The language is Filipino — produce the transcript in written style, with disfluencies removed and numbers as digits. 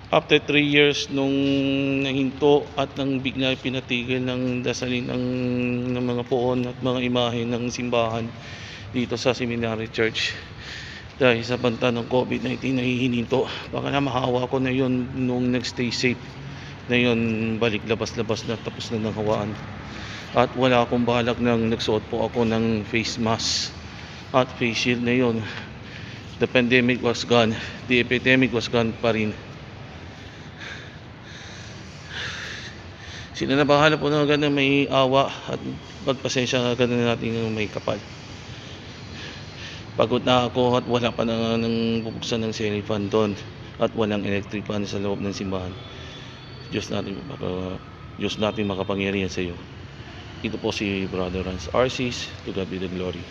After 3 years nung nahinto at nang bigla pinatigil ng dasalin ng mga poon at mga imahe ng simbahan dito sa Seminary Church dahil sa banta ng COVID-19 na hihinto. Baka na mahawa ko na yon nung nagstay safe na yon, balik labas-labas na, tapos na ng hawaan. At wala akong balak nang nagsuot po ako ng face mask at face shield na yon. The pandemic was gone, the epidemic was gone pa rin. Sino na bahala po na agad na may awa at pagpasensya na agad na natin yung may kapal. Pagod na ako at wala pa na nang bubuksan ng ceiling fan doon at walang electric fan sa loob ng simbahan. Diyos natin makapangyarihan sa iyo. Ito po si Brother Rans Arcis, to God be the glory.